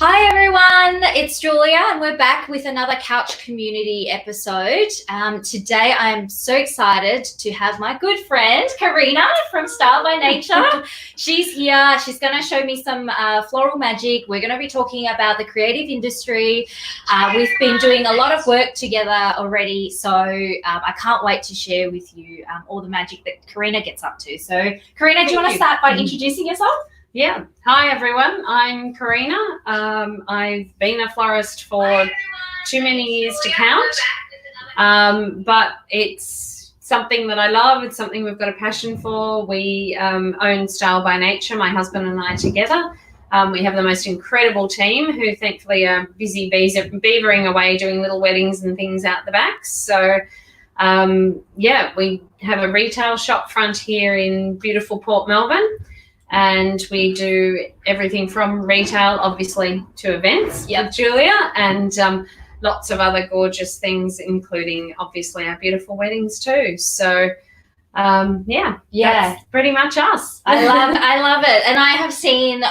Hi everyone, it's Julia and we're back with another Couch Community episode. Today I'm so excited to have my good friend Karina from Style by Nature. She's here, she's going to show me some floral magic. We're going to be talking about the creative industry. We've been doing a lot of work together already, so I can't wait to share with you all the magic that Karina gets up to. So Karina, do you want to start by introducing yourself? Yeah. Hi, everyone. I'm Karina. I've been a florist for too many years to count, but it's something that I love. It's something we've got a passion for. We own Style by Nature, my husband and I together. We have the most incredible team who thankfully are busy beavering away doing little weddings and things out the back. So, we have a retail shop front here in beautiful Port Melbourne. And we do everything from retail, obviously, to events with Julia, and lots of other gorgeous things, including, obviously, our beautiful weddings too. So, that's pretty much us. I love it. And I have seen,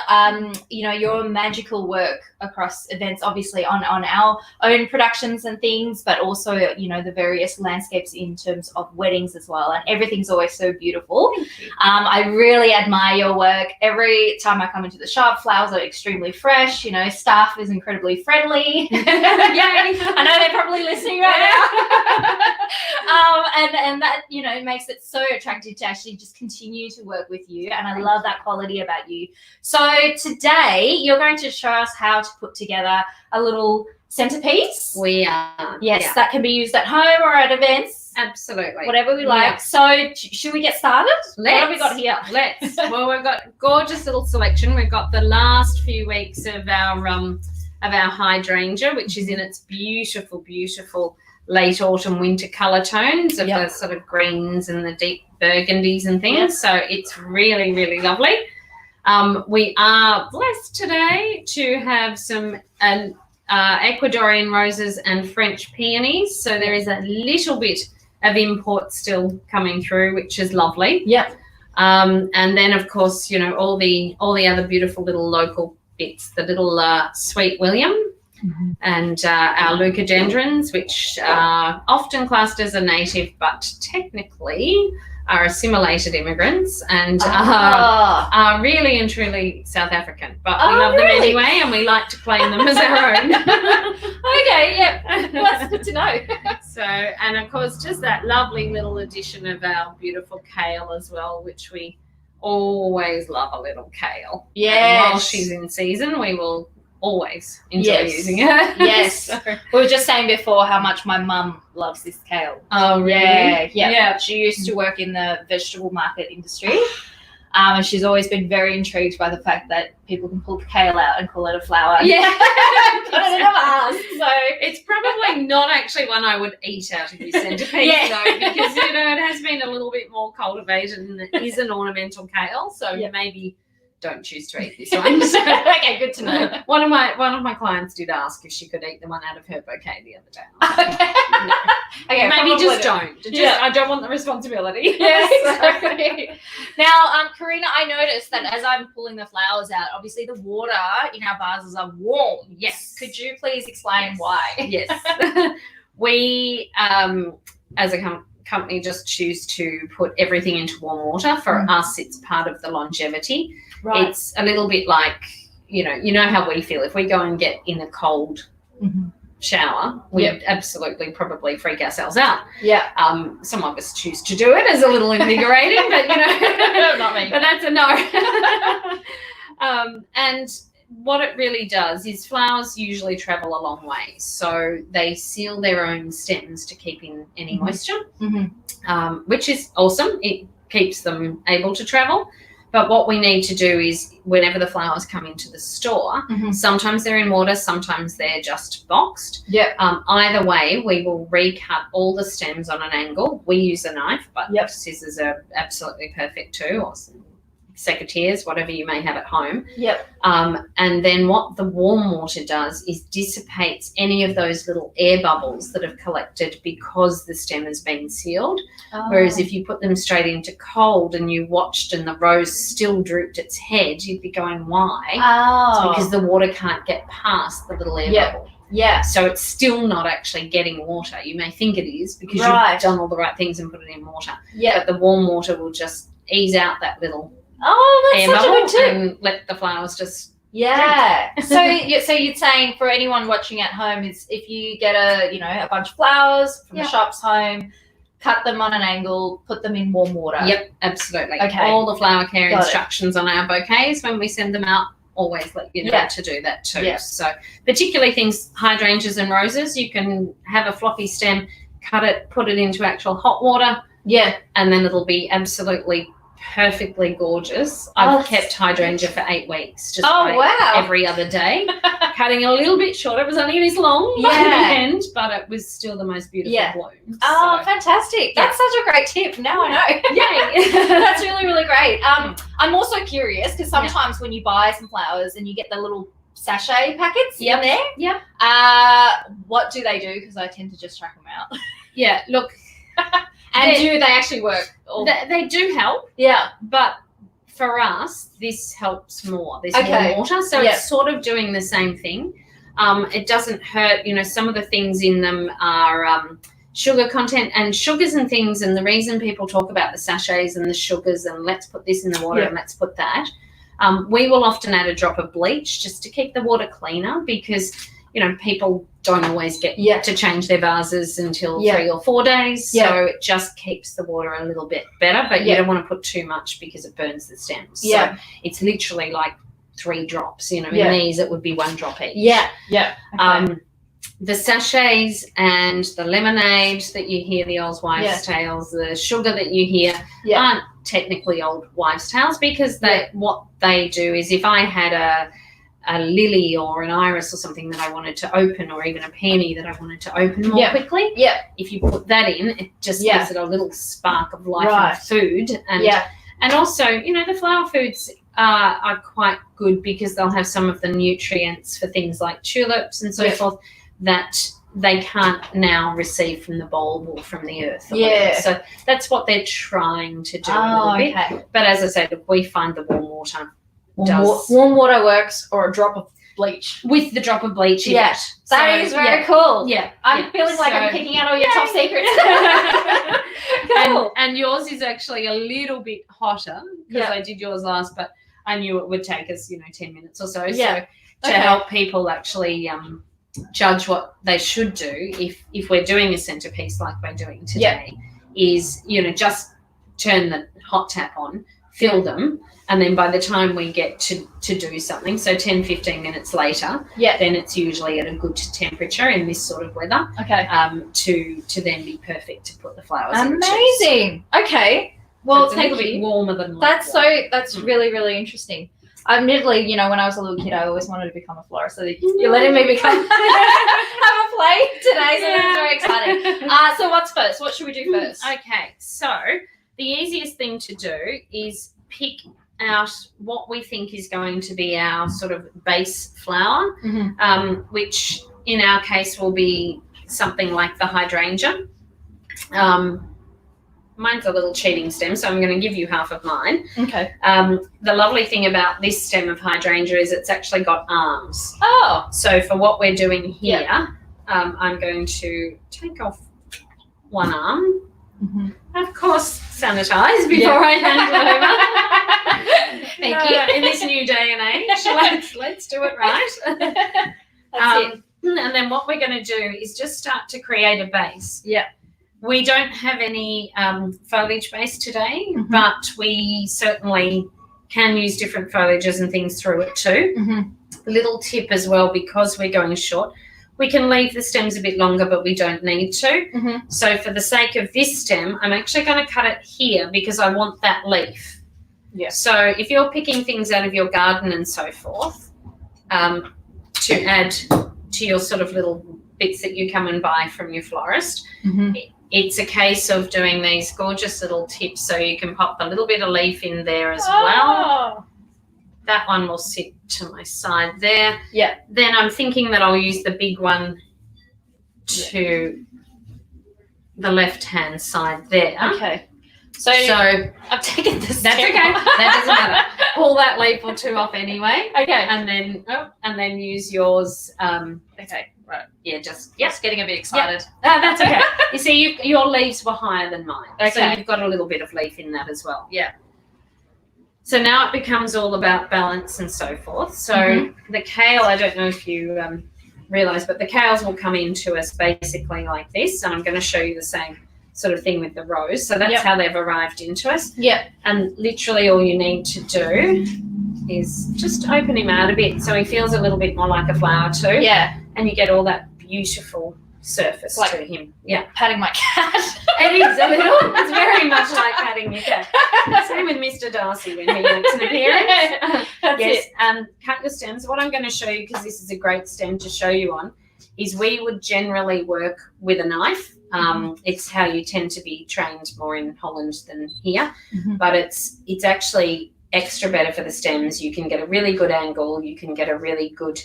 your magical work across events, obviously on our own productions and things, but also, the various landscapes in terms of weddings as well. And everything's always so beautiful. I really admire your work. Every time I come into the shop, flowers are extremely fresh. Staff is incredibly friendly. I know they're probably listening right now. And that, makes it so attractive to actually just continue to work with you. And I love that quality about you. So today you're going to show us how to put together a little centerpiece. We are. Yes, that can be used at home or at events. Absolutely. Whatever we like. Yeah. So should we get started? What have we got here? Let's. Well, we've got a gorgeous little selection. We've got the last few weeks of our hydrangea, which is in its beautiful, beautiful late autumn winter colour tones of the sort of greens and the deep burgundies and things. So it's really, really lovely. We are blessed today to have some Ecuadorian roses and French peonies. So there is a little bit of import still coming through, which is lovely. Yep. And then, of course, all the other beautiful little local bits, the little Sweet William. Mm-hmm. And our leucadendrons, which are often classed as a native, but technically are assimilated immigrants and are really and truly South African. But we love them anyway, and we like to claim them as our own. Okay, yeah, well, that's good to know. So, and of course, just that lovely little addition of our beautiful kale as well, which we always love a little kale. Yeah. While she's in season, we will always enjoy using it. Yes. So. We were just saying before how much my mum loves this kale. Oh, really? Yeah. She used to work in the vegetable market industry. And she's always been very intrigued by the fact that people can pull the kale out and call it a flower. Yeah. Put it in a vase. So it's probably not actually one I would eat out of your centerpiece though, because it has been a little bit more cultivated and it is an ornamental kale. So maybe don't choose to eat this one. Okay, good to know. One of my clients did ask if she could eat the one out of her bouquet the other day. Okay, maybe just don't. I don't want the responsibility. Yes, exactly. Now, Karina, I noticed that as I'm pulling the flowers out, obviously the water in our vases are warm. Yes. Could you please explain why? Yes. We, as a company, just choose to put everything into warm water. For us, it's part of the longevity. Right. It's a little bit like, you know how we feel. If we go and get in a cold shower, we absolutely probably freak ourselves out. Yeah. Some of us choose to do it as a little invigorating, but not me. But that's a no. And what it really does is flowers usually travel a long way. So they seal their own stems to keep in any moisture, which is awesome. It keeps them able to travel. But what we need to do is whenever the flowers come into the store, sometimes they're in water, sometimes they're just boxed. Yeah. Either way, we will recut all the stems on an angle. We use a knife, but scissors are absolutely perfect too, or some secateurs, whatever you may have at home. Yep. And then what the warm water does is dissipates any of those little air bubbles that have collected because the stem has been sealed. Oh. Whereas if you put them straight into cold and you watched and the rose still drooped its head, you'd be going, why? Oh. It's because the water can't get past the little air bubble. Yeah. So it's still not actually getting water. You may think it is because you've done all the right things and put it in water. Yeah. But the warm water will just ease out that little that's air such a bubble good tip. and let the flowers just So you're saying for anyone watching at home is if you get a bunch of flowers from the shops home, cut them on an angle, put them in warm water. Yep, absolutely. Okay. All the flower care Got instructions on our bouquets when we send them out always let you know to do that too. Yeah. So particularly things, hydrangeas and roses, you can have a floppy stem, cut it, put it into actual hot water. Yeah. And then it'll be absolutely perfectly gorgeous. I've kept hydrangea for 8 weeks, just every other day, cutting a little bit short. It was only this long by the end, but it was still the most beautiful bloom. Oh, fantastic. That's such a great tip. Now I know. Yay. That's really, really great. I'm also curious because sometimes when you buy some flowers and you get the little sachet packets in there, what do they do? Because I tend to just chuck them out. Yeah, look. And do they actually work? They do help. Yeah. But for us, this helps more, this warm water. So it's sort of doing the same thing. It doesn't hurt. Some of the things in them are sugar content and sugars and things. And the reason people talk about the sachets and the sugars and let's put this in the water and let's put that, we will often add a drop of bleach just to keep the water cleaner because, people don't always get to change their vases until 3 or 4 days. So it just keeps the water a little bit better, but you don't want to put too much because it burns the stems. So it's literally like 3 drops, in these it would be 1 drop each. Okay. The sachets and the lemonade that you hear, the old wives' tales, the sugar that you hear aren't technically old wives' tales because what they do is if I had a lily or an iris or something that I wanted to open or even a peony that I wanted to open more quickly, if you put that in, it just gives it a little spark of life and food. And also, the flower foods are quite good because they'll have some of the nutrients for things like tulips and so forth that they can't now receive from the bulb or from the earth. So that's what they're trying to do a little bit. But as I said, we find the warm water warm water works or a drop of bleach. With the drop of bleach in it. That is very cool. Yeah. I'm feeling like I'm picking out all your top secrets. Cool. And yours is actually a little bit hotter because I did yours last, but I knew it would take us, 10 minutes or so. So to help people actually judge what they should do if we're doing a centerpiece like we're doing today is, just turn the hot tap on, fill them, and then by the time we get to do something, so 10, 15 minutes later, then it's usually at a good temperature in this sort of weather to then be perfect to put the flowers in. Amazing. Okay. Well, it's a little bit warmer than that's really, really interesting. Admittedly, when I was a little kid, I always wanted to become a florist. So you're letting me become have a play today, so that's very exciting. So what's first? What should we do first? Okay, so the easiest thing to do is pick out what we think is going to be our sort of base flower, which in our case will be something like the hydrangea. Mine's a little cheating stem, so I'm going to give you half of mine. Okay. The lovely thing about this stem of hydrangea is it's actually got arms. Oh. So for what we're doing here, I'm going to take off one arm. Of course, sanitize before I hand it over. Thank you. In this new day and age, let's do it right. That's it. And then what we're going to do is just start to create a base. Yeah. We don't have any foliage base today, but we certainly can use different foliages and things through it too. Little tip as well, because we're going short, we can leave the stems a bit longer, but we don't need to. So for the sake of this stem, I'm actually going to cut it here because I want that leaf. Yeah. So if you're picking things out of your garden and so forth, to add to your sort of little bits that you come and buy from your florist, it's a case of doing these gorgeous little tips, so you can pop a little bit of leaf in there as well. That one will sit to my side there. Yeah. Then I'm thinking that I'll use the big one to the left-hand side there. Okay. So I've taken this. That's okay. That doesn't matter. Pull that leaf or two off anyway. Okay. And then use yours. Okay. Right. Yeah, just getting a bit excited. that's okay. You see, your leaves were higher than mine. Okay. So you've got a little bit of leaf in that as well. Yeah. So now it becomes all about balance and so forth. So the kale, I don't know if you realise, but the kales will come into us basically like this. And I'm going to show you the same sort of thing with the rose. So that's how they've arrived into us. Yeah. And literally all you need to do is just open him out a bit so he feels a little bit more like a flower too. Yeah. And you get all that beautiful surface like to him. Yeah. Patting my cat. It is a little. It's very much like patting your cat. Same with Mr. Darcy when he makes an appearance. That's it. Cut your stems. What I'm going to show you, because this is a great stem to show you on, is we would generally work with a knife. It's how you tend to be trained more in Holland than here, but it's actually extra better for the stems. You can get a really good angle. You can get a really good,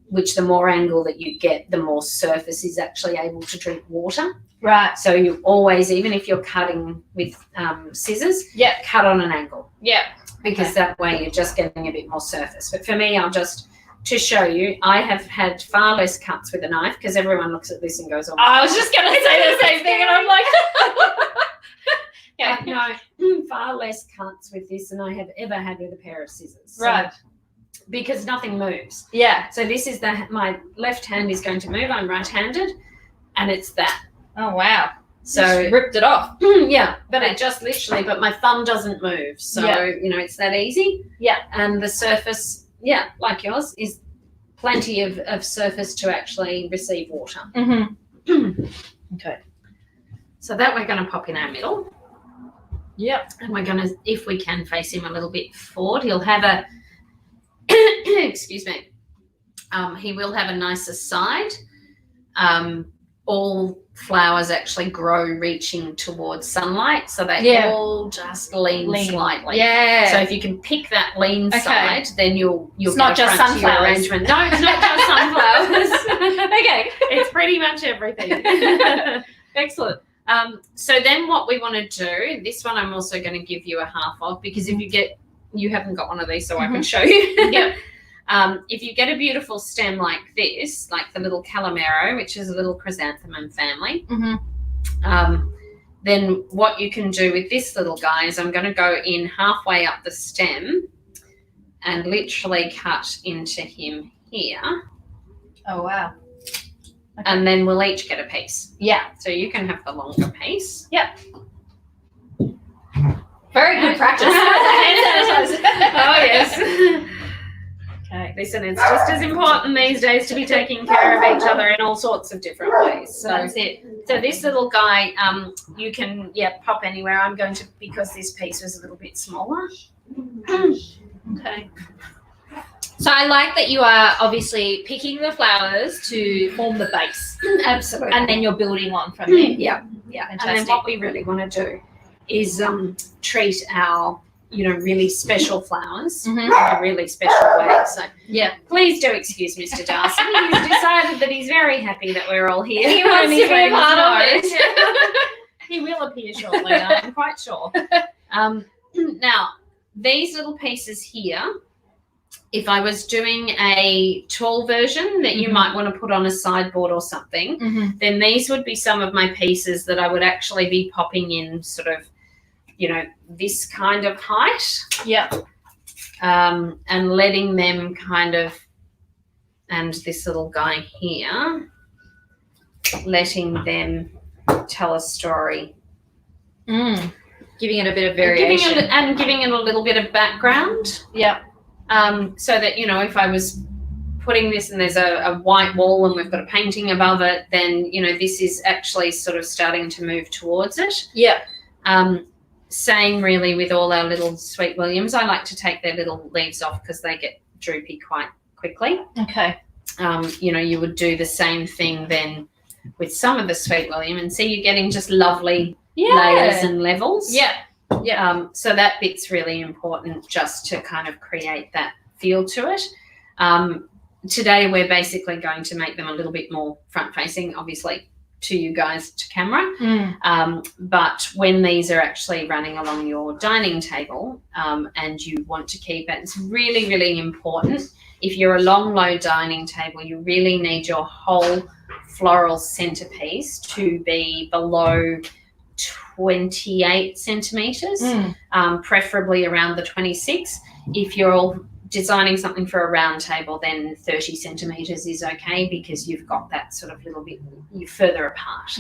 which the more angle that you get, the more surface is actually able to drink water. Right. So you always, even if you're cutting with scissors, cut on an angle. Yeah. Because that way you're just getting a bit more surface. But for me, to show you, I have had far less cuts with a knife because everyone looks at this and goes, oh, I was just going to say the same thing, and I'm like, no, far less cuts with this than I have ever had with a pair of scissors. Right. So, because nothing moves. Yeah. So this is my left hand is going to move. I'm right-handed, and it's that. Oh, wow. So just ripped it off. Yeah, but it just literally, but my thumb doesn't move. So, it's that easy. Yeah. And the surface, like yours, is plenty of surface to actually receive water. Okay. So that we're going to pop in our middle. Yep. And we're going to, if we can, face him a little bit forward. He'll have a, excuse me, he will have a nicer side. All flowers actually grow reaching towards sunlight, so they all just lean slightly. Yeah. So if you can pick that lean side, then you'll it's not just sunflowers. Arrangement. No, it's not just sunflowers. Okay, it's pretty much everything. Excellent. So then what we want to do, this one I'm also going to give you a half of, because if you haven't got one of these, so I can show you. Yep. If you get a beautiful stem like this, like the little calamero, which is a little chrysanthemum family, then what you can do with this little guy is I'm going to go in halfway up the stem and literally cut into him here. Oh, wow. Okay. And then we'll each get a piece. Yeah. So you can have the longer piece. Yep. Very good practice. Oh, yes. Okay. Listen, it's just as important these days to be taking care of each other in all sorts of different ways. So that's it. So this little guy, you can, pop anywhere. I'm going to, because this piece was a little bit smaller. Okay. So I like that you are obviously picking the flowers to form the base. Absolutely. And then you're building on from there. Yeah. Fantastic. And then what we really want to do is treat our, really special flowers in a really special way. So please do excuse Mr. Darcy. He's decided that he's very happy that we're all here. He wants to be part of it. He will appear shortly, I'm quite sure. Now, these little pieces here, if I was doing a tall version that you might want to put on a sideboard or something, then these would be some of my pieces that I would actually be popping in sort of, this kind of height. Yep. And letting them kind of, and this little guy here, letting them tell a story. Giving it a bit of variation. Giving it a little bit of background. Yep. So that, if I was putting this and there's a white wall and we've got a painting above it, then, this is actually sort of starting to move towards it. Yeah. Same really with all our little sweet williams. I like to take their little leaves off because they get droopy quite quickly. Okay. You would do the same thing then with some of the Sweet William, and see you're getting just lovely layers and levels. So that bit's really important, just to kind of create that feel to it. Today we're basically going to make them a little bit more front facing, obviously to you guys, to camera. But when these are actually running along your dining table, and you want to keep it, it's really, really important. If you're a long, low dining table, you really need your whole floral centerpiece to be below 28 centimeters, preferably around the 26. If you're designing something for a round table, then 30 centimeters is okay, because you've got that sort of little bit, you're further apart.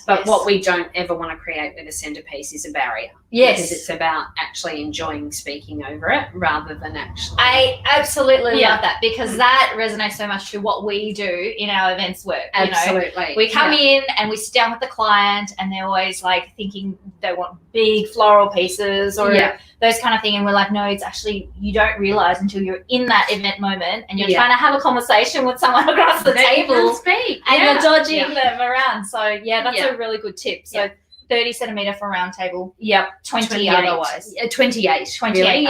But what we don't ever want to create with a centerpiece is a barrier. Because it's about actually enjoying speaking over it rather than actually. I absolutely love that, because that resonates so much to what we do in our events work. Absolutely. You know, we come in and we sit down with the client, and they're always like thinking they want big floral pieces or those kind of thing. And we're like, no, it's actually, you don't realize until you're in that event moment and you're trying to have a conversation with someone across the table and you're dodging them around. So that's a really good tip. So 30 centimeter for a round table. 20 otherwise. 28. Really?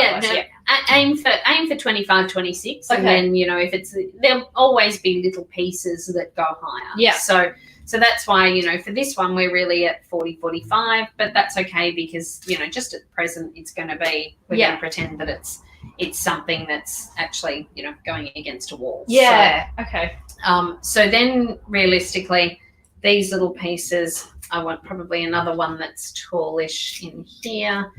Aim for 25, 26. And then, you know, if it's, there'll always be little pieces that go higher. So that's why, you know, for this one, we're really at 40, 45, but that's okay, because, you know, just at present, it's going to be, we're going to pretend that it's something that's actually, you know, going against a wall. So then realistically, these little pieces, I want probably another one that's tallish in here.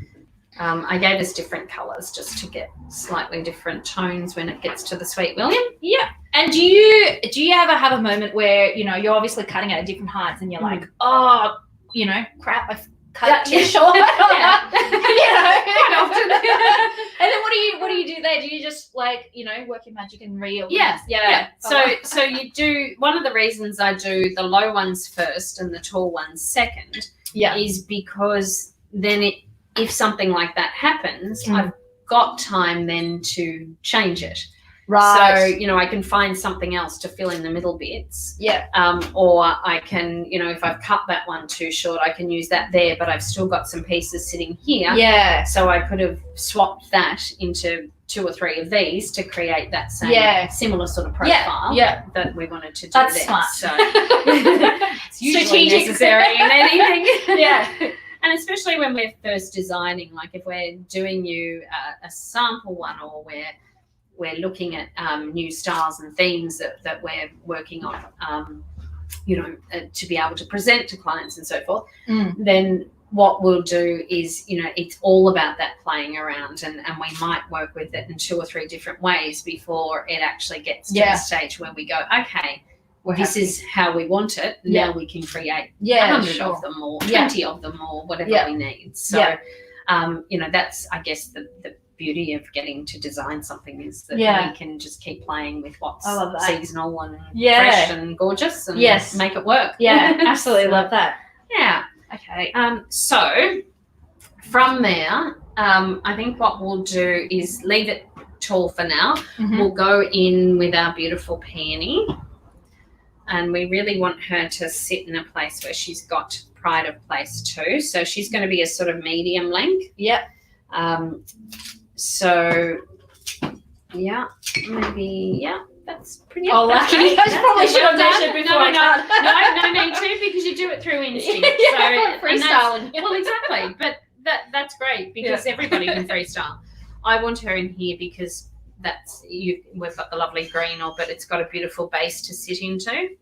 I gave us different colours just to get slightly different tones when it gets to the Sweet William. And do you ever have a moment where, you know, you're obviously cutting at different heights and you're like, oh, you know, crap, I've cut too short. You know, quite often. And then what do you do there? Do you just, like, you know, work your magic and reel? So you do, one of the reasons I do the low ones first and the tall ones second is because then if something like that happens, I've got time then to change it. So, you know, I can find something else to fill in the middle bits. Or I can, you know, if I've cut that one too short, I can use that there, but I've still got some pieces sitting here. So I could have swapped that into 2 or 3 of these to create that same similar sort of profile that we wanted to do. That's there. smart. So it's usually necessary in anything. And especially when we're first designing, like if we're doing you a sample one, or we're looking at new styles and themes that we're working on, you know, to be able to present to clients and so forth, then what we'll do is, you know, it's all about that playing around, and we might work with it in 2 or 3 different ways before it actually gets to the stage where we go, okay, this is how we want it. Now we can create 100 of them or 20 of them or whatever we need. So, you know, that's, I guess, the beauty of getting to design something is that we can just keep playing with what's seasonal and fresh and gorgeous and make it work. Absolutely love that. Okay. So from there, I think what we'll do is leave it tall for now. We'll go in with our beautiful peony, and we really want her to sit in a place where she's got pride of place too. So she's going to be a sort of medium length. So, maybe, that's pretty. Oh, lucky. I probably should have done it before I cut. No need to, because you do it through instinct. Freestyling. Well, exactly. But that's great, because everybody can freestyle. I want her in here because we've got the lovely green, but it's got a beautiful base to sit into.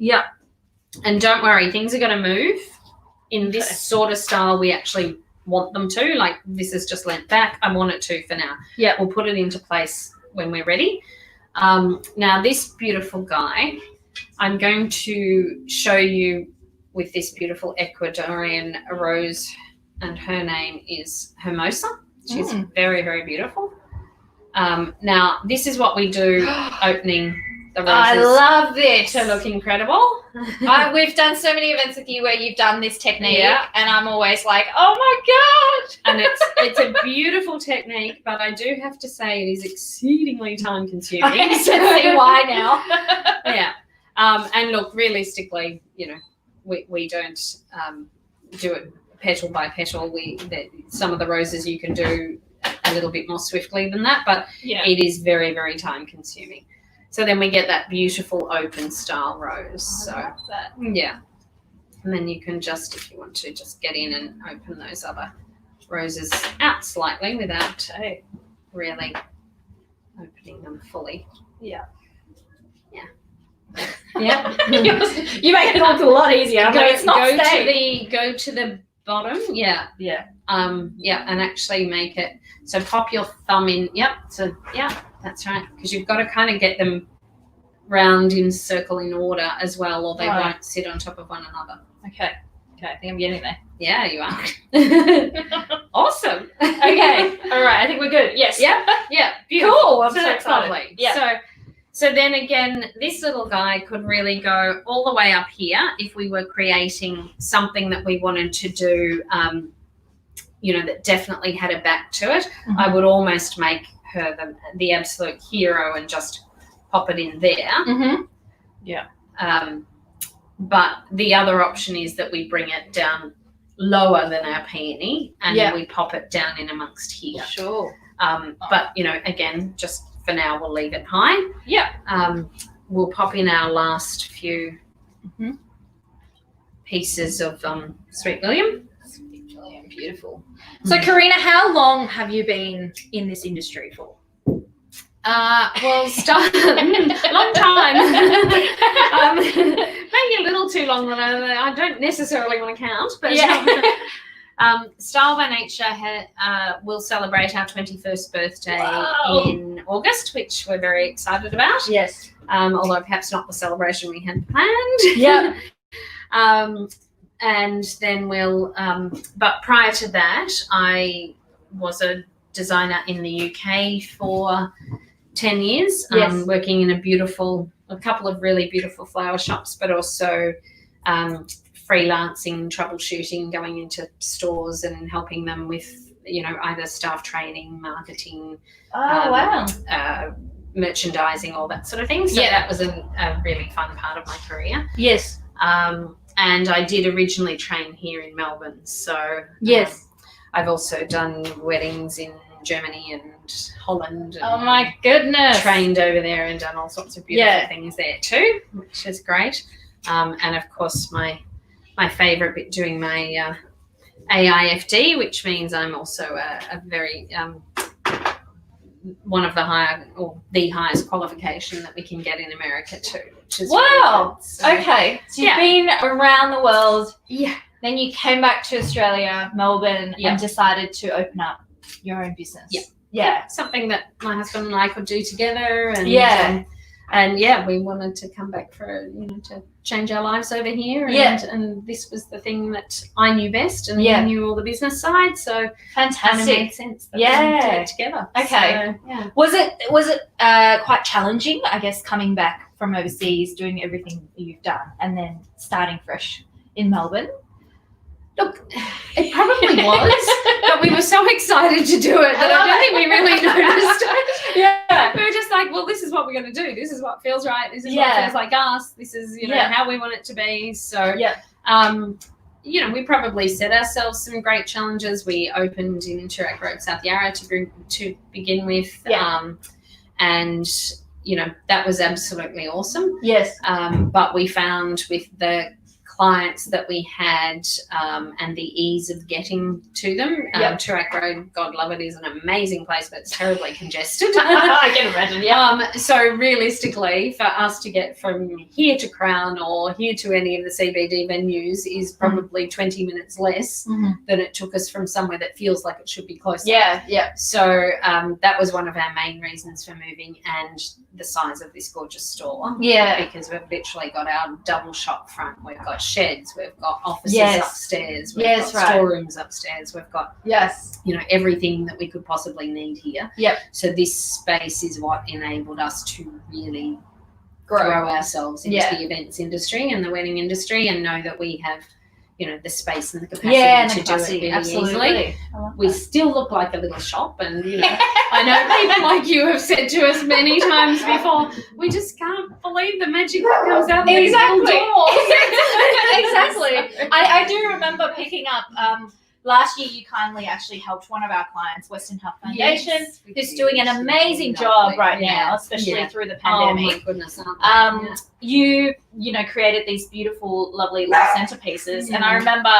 And don't worry, things are going to move. In this sort of style, we actually want them to, like this is just lent back. I want it to for now. We'll put it into place when we're ready. Now this beautiful guy, I'm going to show you with this beautiful Ecuadorian rose, and her name is Hermosa. She's very, very beautiful. Now this is what we do opening the roses. I love this. To look incredible. We've done so many events with you where you've done this technique, and I'm always like, oh my God. And it's a beautiful technique, but I do have to say it is exceedingly time consuming. I can see why now. And look, realistically, you know, we don't do it petal by petal. Some of the roses you can do a little bit more swiftly than that, but it is very, very time consuming. So then we get that beautiful open style rose. I love that. Yeah. And then you can just, if you want to, just get in and open those other roses out slightly without really opening them fully. Yeah. Yeah. Yeah. You make it look a lot easier. It's not go to the bottom. Yeah. Yeah. And actually make it, so pop your thumb in. Yep. So yeah, that's right. Because you've got to kind of get them round in circle in order as well, or they won't sit on top of one another. Okay. I think I'm getting there. Yeah, you are. Awesome. Okay. All right. I think we're good. Yes. Yeah. Beautiful. Cool. I'm so so that's excited. lovely. Yeah. So then again, this little guy could really go all the way up here if we were creating something that we wanted to do, that definitely had a back to it. Mm-hmm. I would almost make her the absolute hero and just pop it in there. Mm-hmm. Yeah. But the other option is that we bring it down lower than our peony and then we pop it down in amongst here. Sure. But, again, just for now, we'll leave it high. Yeah. We'll pop in our last few pieces of Sweet William. Sweet William, beautiful. So, Karina, how long have you been in this industry for? Well, long time. Maybe a little too long that I don't necessarily want to count, but Style by Nature will celebrate our 21st birthday in August, which we're very excited about. Yes. Although perhaps not the celebration we had planned. Yeah. And then but prior to that, I was a designer in the UK for 10 years, working in a couple of really beautiful flower shops, but also freelancing, troubleshooting, going into stores and helping them with, either staff training, marketing, merchandising, all that sort of thing. So that was a really fun part of my career. Yes. And I did originally train here in Melbourne. So I've also done weddings in Germany and Holland. And oh my goodness. Trained over there and done all sorts of beautiful things there too, which is great. And of course my favourite bit, doing my AIFD, which means I'm also a very one of the highest qualification that we can get in America too. Which is wow. So, okay. So you've been around the world. Yeah. Then you came back to Australia, Melbourne, and decided to open up your own business. Yeah. Something that my husband and I could do together. And we wanted to come back for, to change our lives over here. And this was the thing that I knew best, and he knew all the business side. So fantastic. It made sense that we did it together. Okay. So, Was it quite challenging, I guess, coming back from overseas, doing everything you've done, and then starting fresh in Melbourne? Look, it probably was, but we were so excited to do it that I don't think we really noticed. We were just like, well, this is what we're going to do. This is what feels right. This is what feels like us. This is, how we want it to be. So, we probably set ourselves some great challenges. We opened in Toorak Road, South Yarra to begin with. And, that was absolutely awesome. Yes. But we found with the clients that we had and the ease of getting to them. Toorak Road, God love it, is an amazing place, but it's terribly congested. I can imagine, so realistically, for us to get from here to Crown or here to any of the CBD venues is probably 20 minutes less than it took us from somewhere that feels like it should be closer. So that was one of our main reasons for moving, and the size of this gorgeous store. Because we've literally got our double shop front. We've got sheds, we've got offices upstairs, we've got storerooms upstairs, we've got everything that we could possibly need here. So this space is what enabled us to really grow ourselves into the events industry and the wedding industry, and know that we have you know, the space and the capacity and to the do it capacity, really absolutely. easily. I love We that. still look like a little shop, and you know, I know people like you have said to us many times before, we just can't believe the magic that comes out of these little Exactly. doors. Exactly. I do remember picking up last year. You kindly actually helped one of our clients, Western Health Foundation, Yes, who's doing an amazing job right now, especially through the Oh pandemic. my goodness! Aren't they? You know, created these beautiful, lovely little centerpieces, and I remember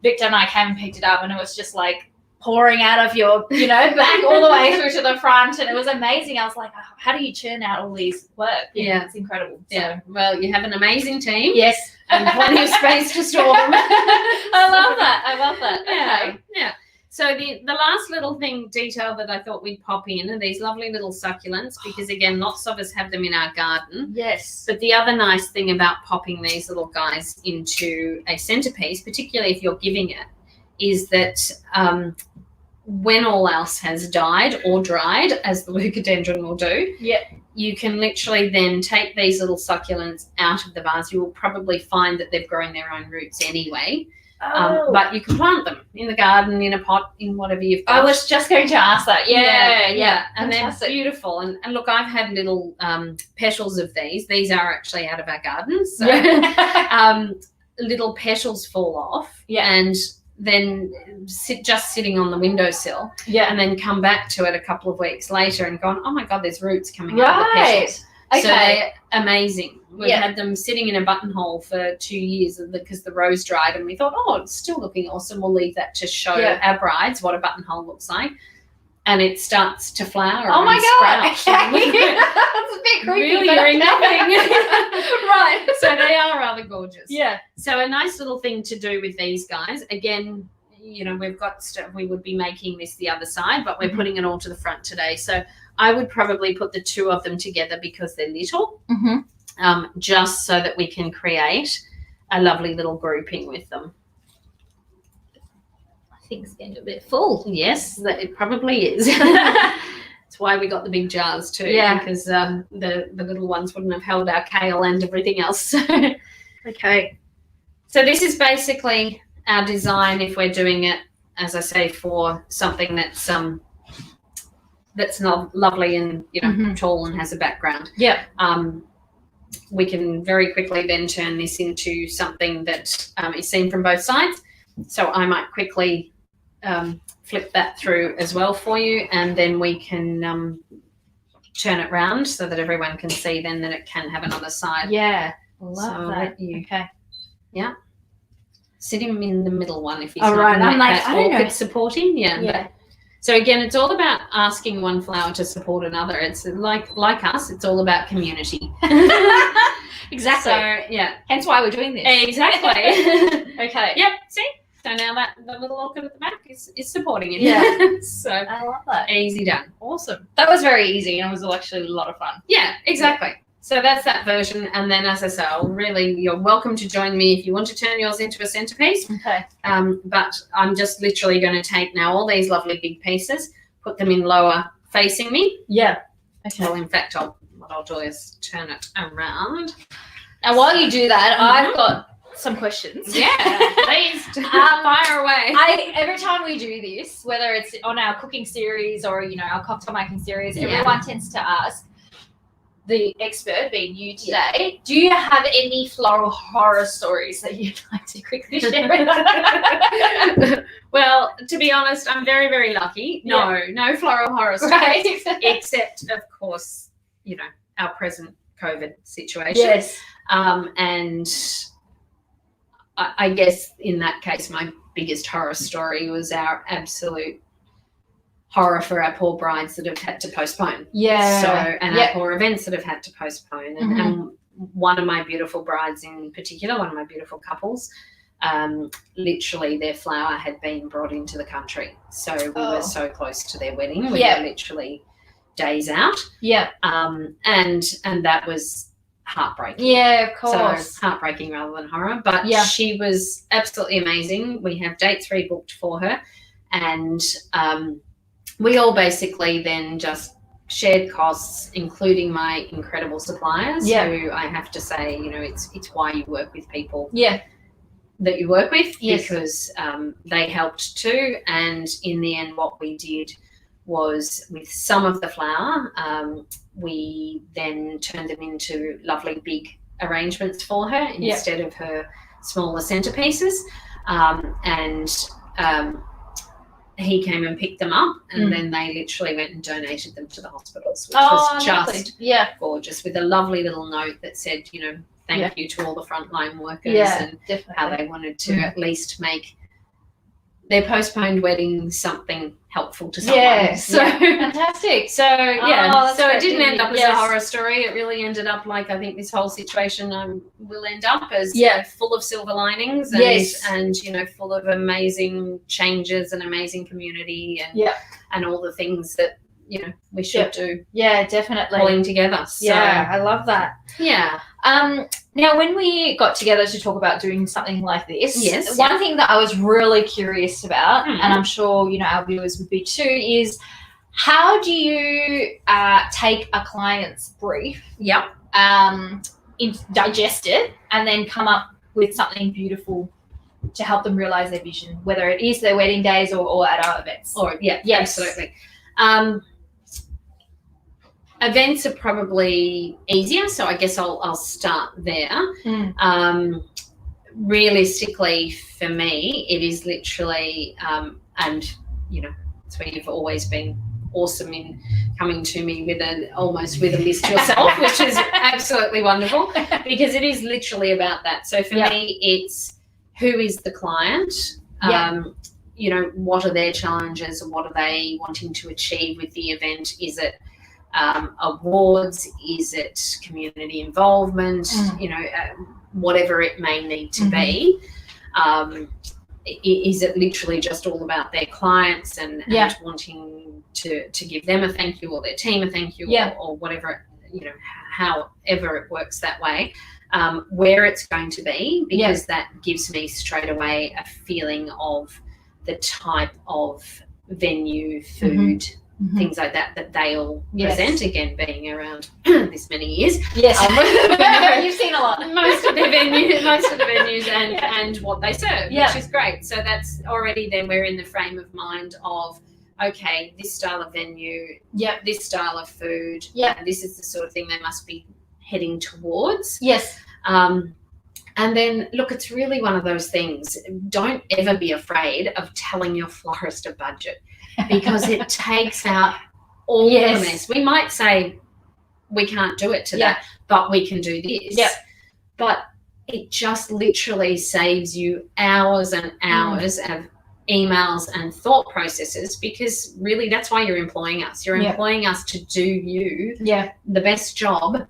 Victor and I came and picked it up, and it was just like pouring out of your, you know, back all the way through to the front, and it was amazing. I was like, oh, how do you churn out all these work? Yeah. It's incredible. Yeah. Well, you have an amazing team. Yes. And plenty of space to store them. I love that. I love that. Yeah. Okay. Yeah. So the last little detail that I thought we'd pop in are these lovely little succulents, because again, lots of us have them in our garden. Yes. But the other nice thing about popping these little guys into a centerpiece, particularly if you're giving it, is that when all else has died or dried, as the leucadendron will do, you can literally then take these little succulents out of the vase. You will probably find that they've grown their own roots anyway. But you can plant them in the garden, in a pot, in whatever you've got. I was just going to ask that. Yeah. And Fantastic. they're beautiful. And look, I've had little petals of these. These are actually out of our gardens. So little petals fall off. Yeah. And then just sitting on the windowsill. Yeah. And then come back to it a couple of weeks later and gone, oh my God, there's roots coming out of the petals. Okay. So they're amazing. We've Yeah. had them sitting in a buttonhole for 2 years because the rose dried, and we thought, oh, it's still looking awesome. We'll leave that to show our brides what a buttonhole looks like. And it starts to flower. Oh my and God. sprout. Okay. That's a bit creepy. Really, but you're in nothing. Right. So they are rather gorgeous. Yeah. So a nice little thing to do with these guys, again, you know, we've got stuff. We would be making this the other side, but we're putting it all to the front today. So I would probably put the two of them together because they're little, just so that we can create a lovely little grouping with them. I think it's getting a bit full. Yes, it probably is. That's why we got the big jars too. Yeah. Because the little ones wouldn't have held our kale and everything else. Okay. So this is basically our design if we're doing it, as I say, for something that's not lovely and, you know, tall and has a background. Yeah. We can very quickly then turn this into something that is seen from both sides. So I might quickly flip that through as well for you, and then we can turn it round so that everyone can see then that it can have another side. Yeah. Love that. Okay. Yeah. Sit him in the middle one if he's All not right. in I'm that like, I don't know. orchid supporting. Yeah. Yeah. So again, it's all about asking one flower to support another. It's like us, it's all about community. Exactly. So yeah. Hence why we're doing this. Exactly. Okay. Yep. See? So now that the little orchid at the back is supporting it. Yeah. So I love that. easy done. Awesome. That was very easy, and it was actually a lot of fun. Yeah, exactly. So that's that version. And then, as I say, you're welcome to join me if you want to turn yours into a centerpiece. Okay. But I'm just literally going to take now all these lovely big pieces, put them in lower facing me. Yeah. Okay. Well, in fact, what I'll do is turn it around. And while you do that, I've got some questions. Yeah, please fire away. Every time we do this, whether it's on our cooking series or, you know, our cocktail making series, everyone tends to ask, the expert being you today, do you have any floral horror stories that you'd like to quickly share with us? Well, to be honest, I'm very, very lucky. No floral horror stories. Right. Except, of course, you know, our present COVID situation. Yes. And I guess in that case, my biggest horror story was our absolute horror for our poor brides that have had to postpone. Yeah. So, and our poor events that have had to postpone. And one of my beautiful brides in particular, one of my beautiful couples, literally their flower had been brought into the country. So we were so close to their wedding. We were literally days out. Yeah. And that was heartbreaking. Yeah, of course. So heartbreaking rather than horror. But she was absolutely amazing. We have dates rebooked for her. And we all basically then just shared costs, including my incredible suppliers, who I have to say, you know, it's why you work with people that you work with, Yes. because they helped too. And in the end, what we did was, with some of the flower, we then turned them into lovely big arrangements for her instead of her smaller centerpieces. He came and picked them up, and then they literally went and donated them to the hospitals, which was just gorgeous, with a lovely little note that said, you know, thank you to all the frontline workers, and how they wanted to at least make their postponed wedding something helpful to someone. Yeah, so fantastic. So yeah, so it didn't end up as a Yes. horror story. It really ended up like, I think this whole situation will end up as full of silver linings, and you know, full of amazing changes and amazing community, and all the things that, you know, we should do. Yeah, definitely. Pulling together. So, yeah, I love that. Yeah. Now, when we got together to talk about doing something like this, one Yes. thing that I was really curious about, and I'm sure, you know, our viewers would be too, is how do you take a client's brief, digest it, and then come up with something beautiful to help them realize their vision, whether it is their wedding days or at our events? Absolutely. Events are probably easier, so I guess I'll start there. Realistically, for me, it is literally, and you know, it's where you've always been awesome in coming to me almost with a list yourself, which is absolutely wonderful, because it is literally about that. So for me, it's who is the client. You know, what are their challenges? What are they wanting to achieve with the event? Is it awards? Is it community involvement? You know, whatever it may need to be. Is it literally just all about their clients and wanting to give them a thank you, or their team a thank you, or whatever, you know, however it works that way. Where it's going to be, because that gives me straight away a feeling of the type of venue, food, things like that they'll present, again, being around this many years. You've seen a lot. Most of the venues and what they serve, which is great. So that's already, then we're in the frame of mind of, okay, this style of venue, this style of food, and this is the sort of thing they must be heading towards. And then, look, it's really one of those things. Don't ever be afraid of telling your florist a budget, because it takes out all the mess. We might say, we can't do it to that, but we can do this. But it just literally saves you hours and hours of emails and thought processes, because really that's why you're employing us. You're employing us to do you the best job.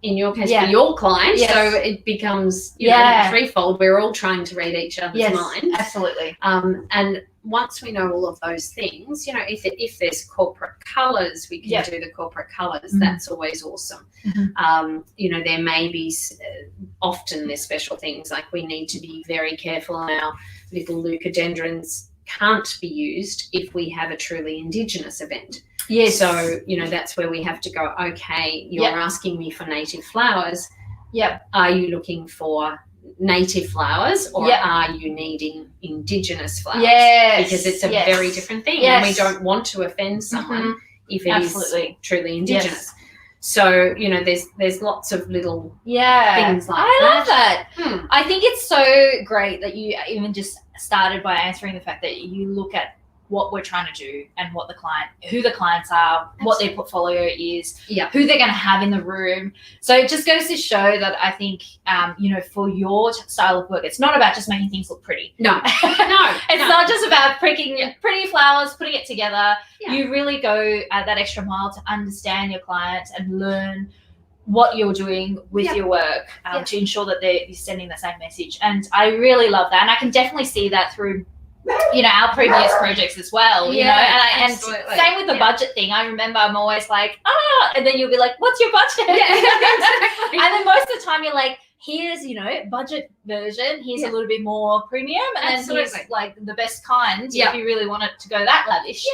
In your case, for your client, so it becomes you know, threefold. We're all trying to read each other's minds. Absolutely. And once we know all of those things, you know, if there's corporate colours, we can do the corporate colours. That's always awesome. You know, there may be often there's special things, like we need to be very careful, and our little leucodendrons can't be used if we have a truly Indigenous event. So, you know, that's where we have to go, okay, you're asking me for native flowers. Are you looking for native flowers, or are you needing Indigenous flowers? Because it's a very different thing. And we don't want to offend someone if it is truly Indigenous. So, you know, there's lots of little things like that. I love that. I think it's so great that you even just started by answering the fact that you look at what we're trying to do and who the clients are, what their portfolio is, who they're going to have in the room. So it just goes to show that I think, you know, for your style of work, it's not about just making things look pretty. It's not just about picking pretty flowers, putting it together. You really go that extra mile to understand your clients and learn what you're doing with your work to ensure that you're sending the same message. And I really love that. And I can definitely see that through, you know, our previous projects as well, you know, and same with the budget thing. I remember I'm always like, and then you'll be like, what's your budget? And then most of the time you're like, here's, you know, budget version, here's a little bit more premium, and then here's like the best kind if you really want it to go that lavish.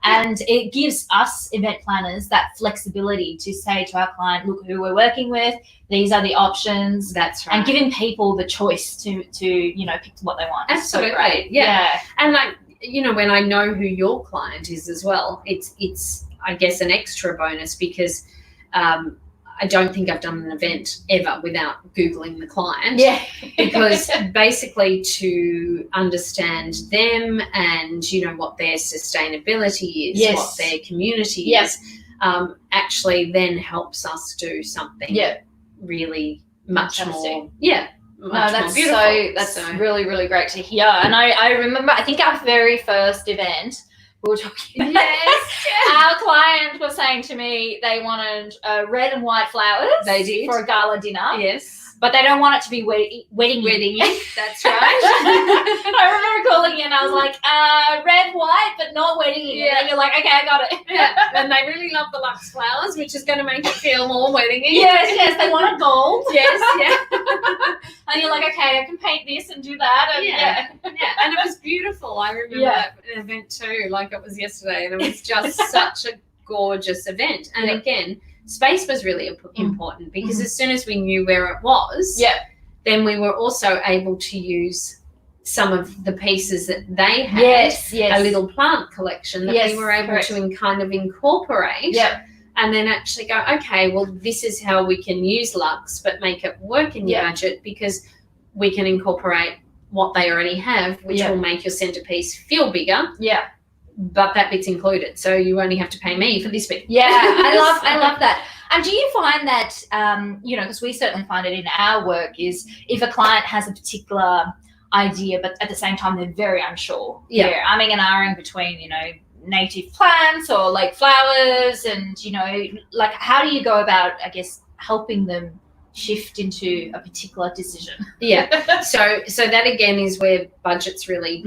And it gives us event planners that flexibility to say to our client, look who we're working with, these are the options. That's right. And giving people the choice to pick what they want. Absolutely. So great. Yeah. And like, when I know who your client is as well, it's I guess an extra bonus because I don't think I've done an event ever without Googling the client. Yeah. Because basically to understand them and, what their sustainability is, Yes. what their community is, actually then helps us do something really much Fantastic. more. Yeah. Much more beautiful. That's really, really great to hear. And I remember, I think our very first event, we were talking about, our client was saying to me they wanted red and white flowers. They did. For a gala dinner. Yes. But they don't want it to be wedding. That's right. I remember calling you and I was like, red, white, but not wedding. Yeah. And you're like, okay, I got it. Yeah. And they really love the luxe flowers, which is going to make it feel more wedding-y. Yes, they wanted gold. Yes, yeah. And you're like, okay, I can paint this and do that. And yeah. And it was beautiful. I remember that event too, like it was yesterday, and it was just such a gorgeous event. And again, space was really important because as soon as we knew where it was, then we were also able to use some of the pieces that they had, a little plant collection that we were able to kind of incorporate. And then actually go, okay, well, this is how we can use luxe but make it work in your budget because we can incorporate what they already have, which will make your centerpiece feel bigger. Yeah. But that bit's included, so you only have to pay me for this bit. Yeah, I love that. And do you find that, because we certainly find it in our work, is if a client has a particular idea, but at the same time they're very unsure. Yeah. They're umming and ahhing between, native plants or like flowers and, like how do you go about, I guess, helping them shift into a particular decision? Yeah. So that again is where budget's really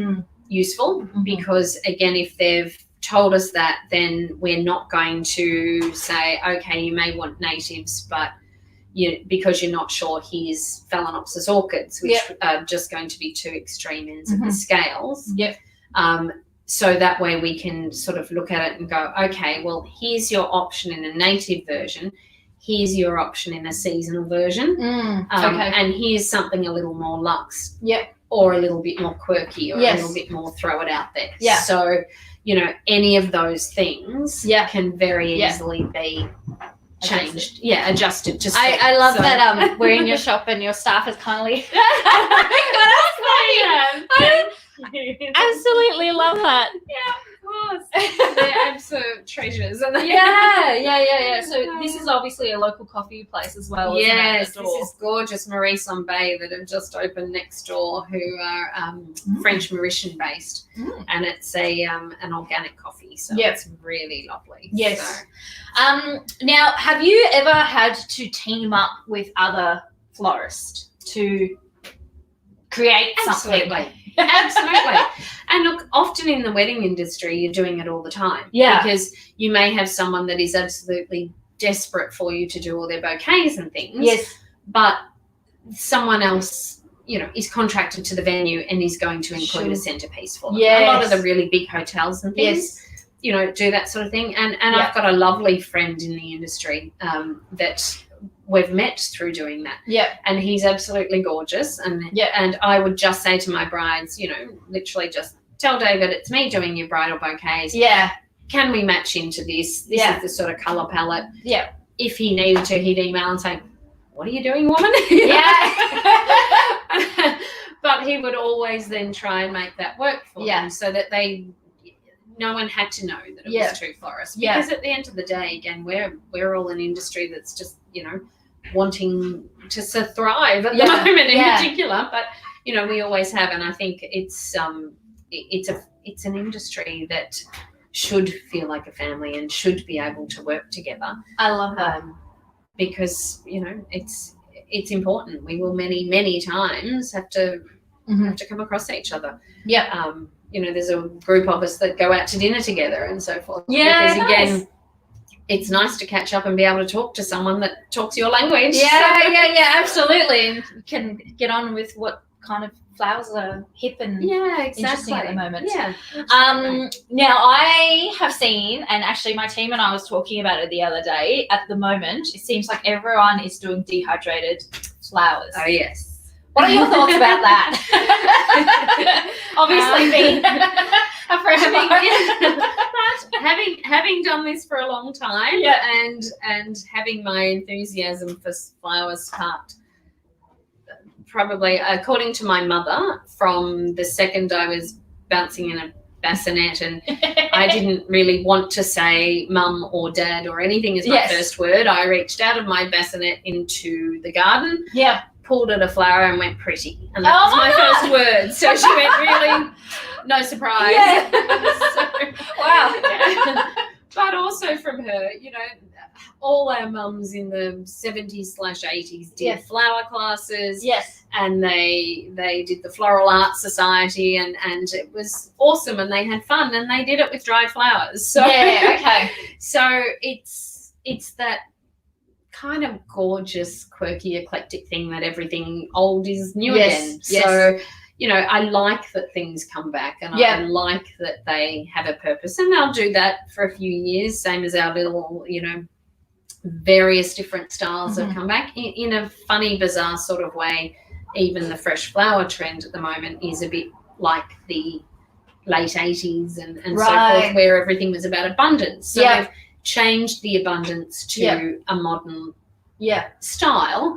useful because again, if they've told us that, then we're not going to say, okay, you may want natives, but because you're not sure, here's Phalaenopsis orchids, which are just going to be two extreme ends of the scales. So that way we can sort of look at it and go, okay, well, here's your option in a native version. Here's your option in a seasonal version. And here's something a little more luxe. Or a little bit more quirky or a little bit more throw it out there. So, any of those things can very easily be changed. Adjusted. Just I love that we're in your shop and your staff is kindly absolutely love that. Yeah, of course. They're absolute treasures. Yeah. So this is obviously a local coffee place as well. Yes, this is gorgeous Maurice on Bay that have just opened next door, who are French Mauritian based, and it's an organic coffee, so it's really lovely. Yes. So. Now, have you ever had to team up with other florists to create something? Absolutely. And look, often in the wedding industry, you're doing it all the time. Yeah. Because you may have someone that is absolutely desperate for you to do all their bouquets and things. Yes. But someone else, is contracted to the venue and is going to include a centerpiece for them. Yes. A lot of the really big hotels and things, do that sort of thing. And I've got a lovely friend in the industry that we've met through doing that. And he's absolutely gorgeous. And I would just say to my brides, literally just tell David, it's me doing your bridal bouquets. Can we match into this? This is the sort of colour palette. If he needed to, he'd email and say, what are you doing, woman? But he would always then try and make that work for them so that no one had to know that it was True Florist. Because at the end of the day, again, we're all an industry that's just, wanting to thrive at the moment in particular. But, we always have. And I think it's an industry that should feel like a family and should be able to work together. I love that. Because, it's important. We will many times have to come across each other. There's a group of us that go out to dinner together and so forth. Because again, it's nice to catch up and be able to talk to someone that talks your language. Absolutely. And you can get on with what kind of flowers are hip and interesting at the moment. Yeah. Now I have seen, and actually my team and I was talking about it the other day, at the moment, it seems like everyone is doing dehydrated flowers. Oh, yes. What are your thoughts about that? Obviously being a fresh having done this for a long time, and having my enthusiasm for flowers sparked probably, according to my mother, from the second I was bouncing in a bassinet, and I didn't really want to say mum or dad or anything as my first word. I reached out of my bassinet into the garden, pulled at a flower and went pretty, and that was my first word. So she went, really, no surprise. Yeah. Wow. Yeah. But also from her, you know, all our mums in the 70s/80s did flower classes. Yes. And they did the Floral Art Society, and it was awesome, and they had fun, and they did it with dried flowers. So so it's that kind of gorgeous, quirky, eclectic thing that everything old is new again. So, you know, I like that things come back, and I like that they have a purpose, and they'll do that for a few years, same as our little, you know, various different styles have come back in a funny, bizarre sort of way. Even the fresh flower trend at the moment is a bit like the late 80s and so forth, where everything was about abundance. So they've changed the abundance to a modern style,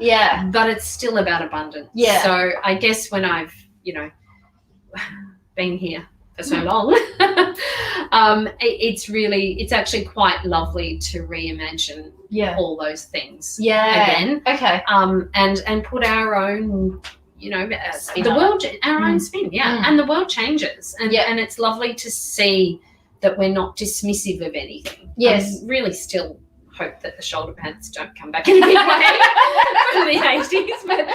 but it's still about abundance. So I guess when I've, you know, been here for so long, it's actually quite lovely to reimagine all those things again. And put our own, you know, the world, our own spin, and the world changes, and it's lovely to see that we're not dismissive of anything. I really still hope that the shoulder pads don't come back in a big way from the 80s, but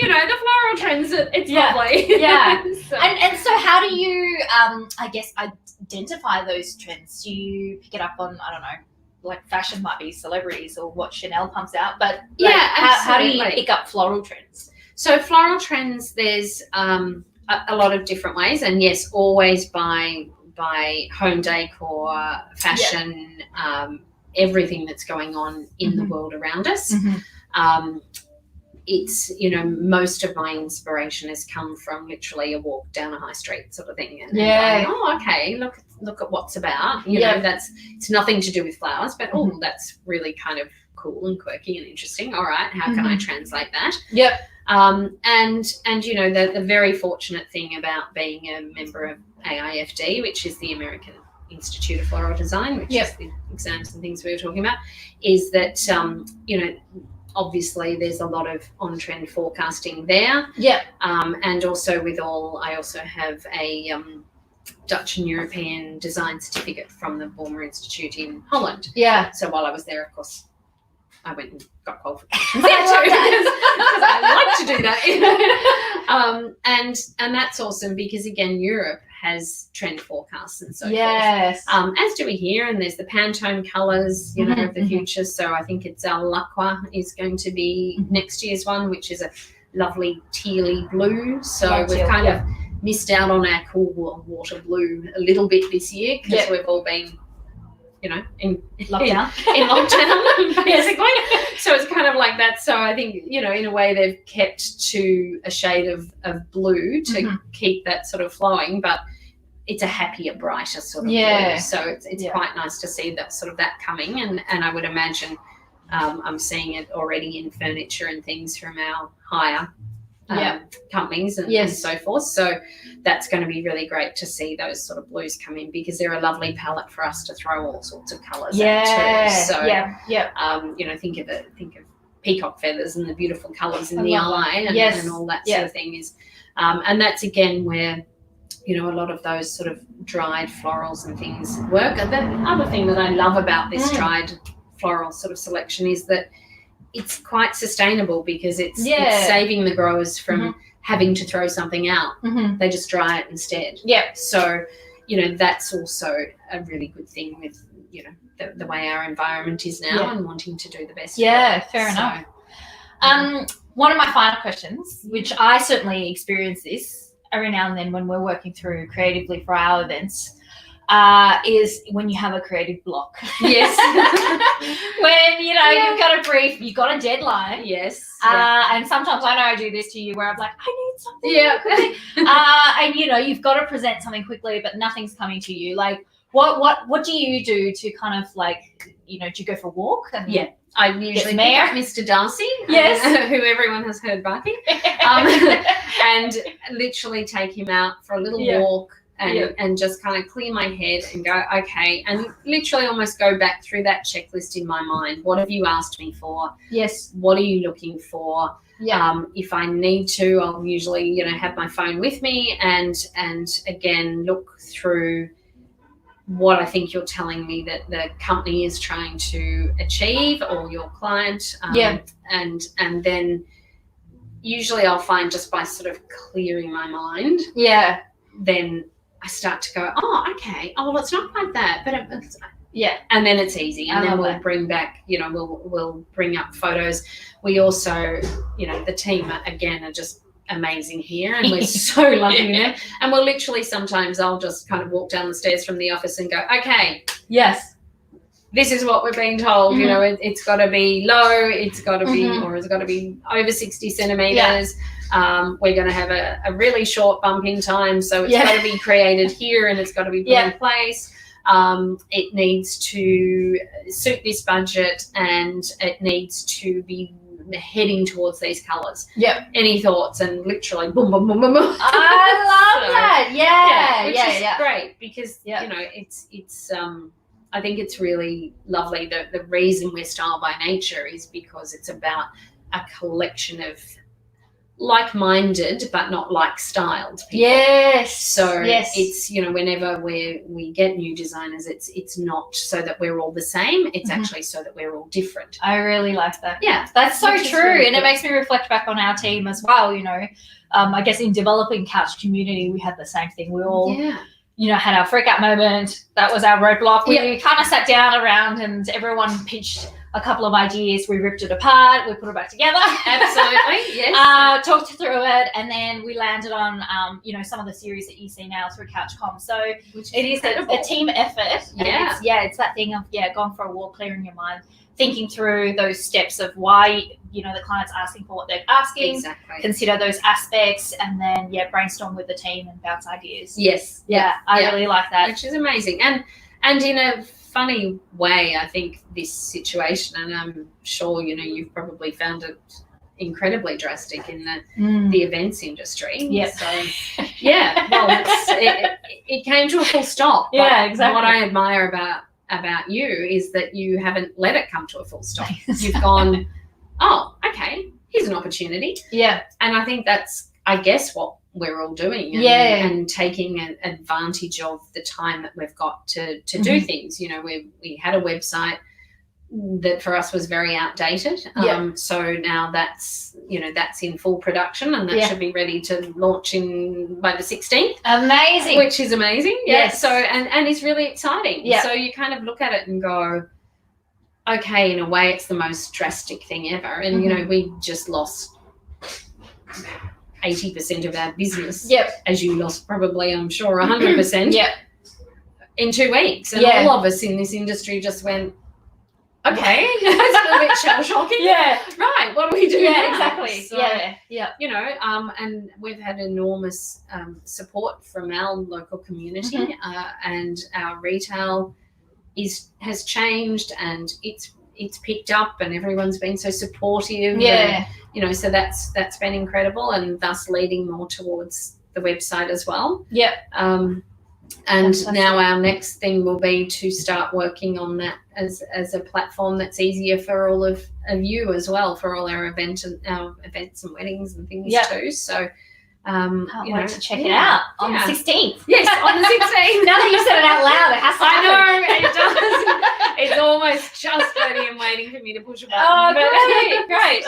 you know, the floral trends, it's lovely. And so how do you I guess identify those trends? Do you pick it up on, I don't know, like fashion might be celebrities or what Chanel pumps out, but like, how do you pick up floral trends? So floral trends, there's a lot of different ways, and yes, always by home decor, fashion, everything that's going on in the world around us. It's, you know, most of my inspiration has come from literally a walk down a high street sort of thing, and going, oh, okay, look at what's about, you know, it's nothing to do with flowers, but that's really kind of cool and quirky and interesting. All right, how can I translate that? And you know, the very fortunate thing about being a member of AIFD, which is the American Institute of Floral Design, which is the exams and things we were talking about, is that you know, obviously there's a lot of on-trend forecasting there. And also I also have a Dutch and European design certificate from the Borma Institute in Holland. So while I was there, of course, I went and got qualifications because I like to do that. And that's awesome because, again, Europe has trend forecasts and so forth. As do we here, and there's the Pantone colours, you know, of the future. So I think it's our Lacqua is going to be next year's one, which is a lovely tealy blue. So we've kind of missed out on our cool water blue a little bit this year because we've all been, you know, in lockdown, basically. So it's kind of like that. So I think, you know, in a way they've kept to a shade of blue to keep that sort of flowing, but it's a happier, brighter sort of blue. So it's quite nice to see that sort of that coming. And I would imagine I'm seeing it already in furniture and things from our hire companies and so forth. So that's going to be really great to see those sort of blues come in because they're a lovely palette for us to throw all sorts of colours at too. So you know, think of peacock feathers and the beautiful colours in the eye and all that sort of thing is and that's again where, you know, a lot of those sort of dried florals and things work. And the other thing that I love about this dried floral sort of selection is that it's quite sustainable because it's saving the growers from having to throw something out. They just dry it instead. So, you know, that's also a really good thing with, you know, the way our environment is now and wanting to do the best. Fair enough. one of my final questions, which I certainly experience this every now and then when we're working through creatively for our events, is when you have a creative block. Yes. When, you've got a brief, you've got a deadline. Yes. And sometimes I know I do this to you where I'm like, I need something quickly. And, you've got to present something quickly, but nothing's coming to you. Like, what do you do to kind of like, do you go for a walk? And I usually pick up Mr. Darcy, yes, who everyone has heard barking, and literally take him out for a little walk and just kind of clear my head and go, okay, and literally almost go back through that checklist in my mind. What have you asked me for? Yes. What are you looking for? Yeah. If I need to, I'll usually, have my phone with me and again look through what I think you're telling me that the company is trying to achieve or your client. And then usually I'll find just by sort of clearing my mind. Yeah. Then I start to go, oh, okay. Oh, well, it's not quite that, but it's, and then it's easy. And then we'll bring back, we'll bring up photos. We also, the team again are just amazing here, and we're so lucky with them. And we'll literally sometimes I'll just kind of walk down the stairs from the office and go, okay, yes, this is what we're being told. It's got to be low, it's got to be, or it's got to be over 60 centimeters. We're going to have a really short bump in time, so it's got to be created here and it's got to be put in place. It needs to suit this budget and it needs to be heading towards these colours. Any thoughts? And literally boom, boom, boom, boom, boom. I love that. Which is great because it's I think it's really lovely. The reason we're Style by Nature is because it's about a collection of like-minded but not like-styled people. So it's whenever we get new designers, it's not so that we're all the same, it's actually so that we're all different. I really like that. That's so true. Really, and it makes me reflect back on our team as well. I guess in developing Couch Community we had the same thing. We all had our freak out moment. That was our roadblock. We kind of sat down around and everyone pitched a couple of ideas. We ripped it apart. We put it back together. Absolutely, yes. Talked through it, and then we landed on, some of the series that you see now through CouchCom. So it is a team effort. It's that thing of going for a walk, clearing your mind, thinking through those steps of why the client's asking for what they're asking. Exactly. Consider those aspects, and then brainstorm with the team and bounce ideas. Yes. I really like that, which is amazing. And in a funny way, I think this situation, and I'm sure you've probably found it incredibly drastic in the events industry. So it came to a full stop. Exactly. What I admire about you is that you haven't let it come to a full stop. You've gone, oh, okay, here's an opportunity. And I think that's, I guess, what we're all doing and taking an advantage of the time that we've got to do things. We had a website that for us was very outdated. So now that's in full production, and that should be ready to launch by the 16th. Amazing. Which is amazing. Yes. So and it's really exciting. So you kind of look at it and go, okay, in a way it's the most drastic thing ever. And we just lost 80% of our business, as you lost probably, I'm sure, 100% in 2 weeks. And all of us in this industry just went, okay, that's a little bit shell-shocking. Right, what do we do now? Exactly. So, and we've had enormous support from our local community, and our retail has changed, and it's picked up, and everyone's been so supportive. And, so that's been incredible, and thus leading more towards the website as well. And now our next thing will be to start working on that as a platform that's easier for all of you as well, for all our events and weddings and things too. So can't wait to check it out on the 16th. Yes, on the 16th. Now that you said it out loud, it has to happen. I know, it does. It's almost just ready and waiting for me to push a button. Oh, great.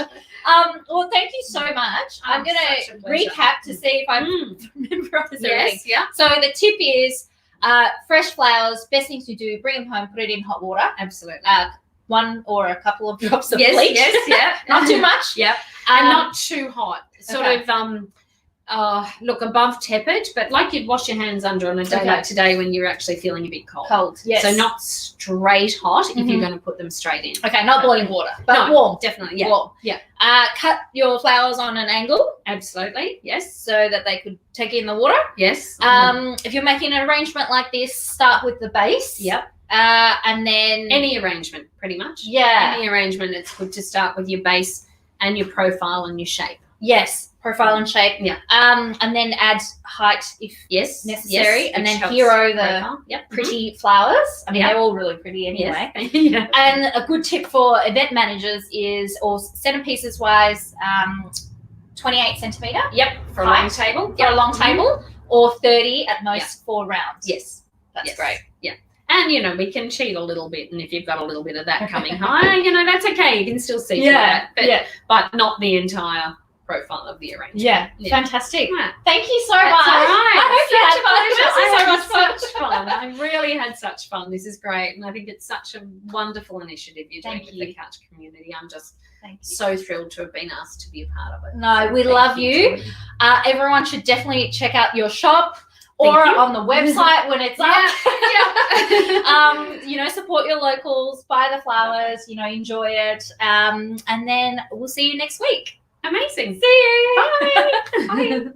Well, thank you so much. I'm going to recap to see if I remember everything. So the tip is fresh flowers, best thing to do, bring them home, put it in hot water. Absolutely. 1 or a couple of drops of yes, bleach. yes, yeah. Not too much. Yep. And not too hot. Sort Okay. of look above tepid, but like you'd wash your hands under on a day like today when you're actually feeling a bit cold. Cold, yes. So not straight hot if you're going to put them straight in. Okay, not boiling water, but No, warm. definitely, yeah. Warm. Yeah. Cut your flowers on an angle Absolutely, yes. so that they could take in the water. Yes. If you're making an arrangement like this, start with the base. Yep. And then Any arrangement, pretty much. yeah, Any arrangement, it's good to start with your base and your profile and your shape. yes, profile and shape. Yeah. And then add height if Yes. necessary, yes, and which then helps hero the profile. Yep. pretty flowers. I mean, Yep. they're all really pretty anyway. Yes. yeah. And a good tip for event managers is, or centerpieces wise, 28 centimeter Yep. For a Height. long table. for a long table, or 30 at most 4 rounds. Yes. That's Yes. great. Yeah. And, we can cheat a little bit. And if you've got a little bit of that coming high, that's okay. You can still see through that. But not the entire profile of the arrangement. Yeah. Yeah. Fantastic. Yeah. Thank you so That's much. all right. I hope you had fun. This I was had so much fun. such fun. I really had such fun. This is great. And I think it's such a wonderful initiative you're doing Thank with you. the couch community. I'm just Thank you. so thrilled to have been asked to be a part of it. No, So we thank love you. Tori. Everyone should definitely check out your shop Thank or you. on the website when it's up. Yeah. Support your locals, buy the flowers, enjoy it. And then we'll see you next week. Amazing. See you. Bye. Bye.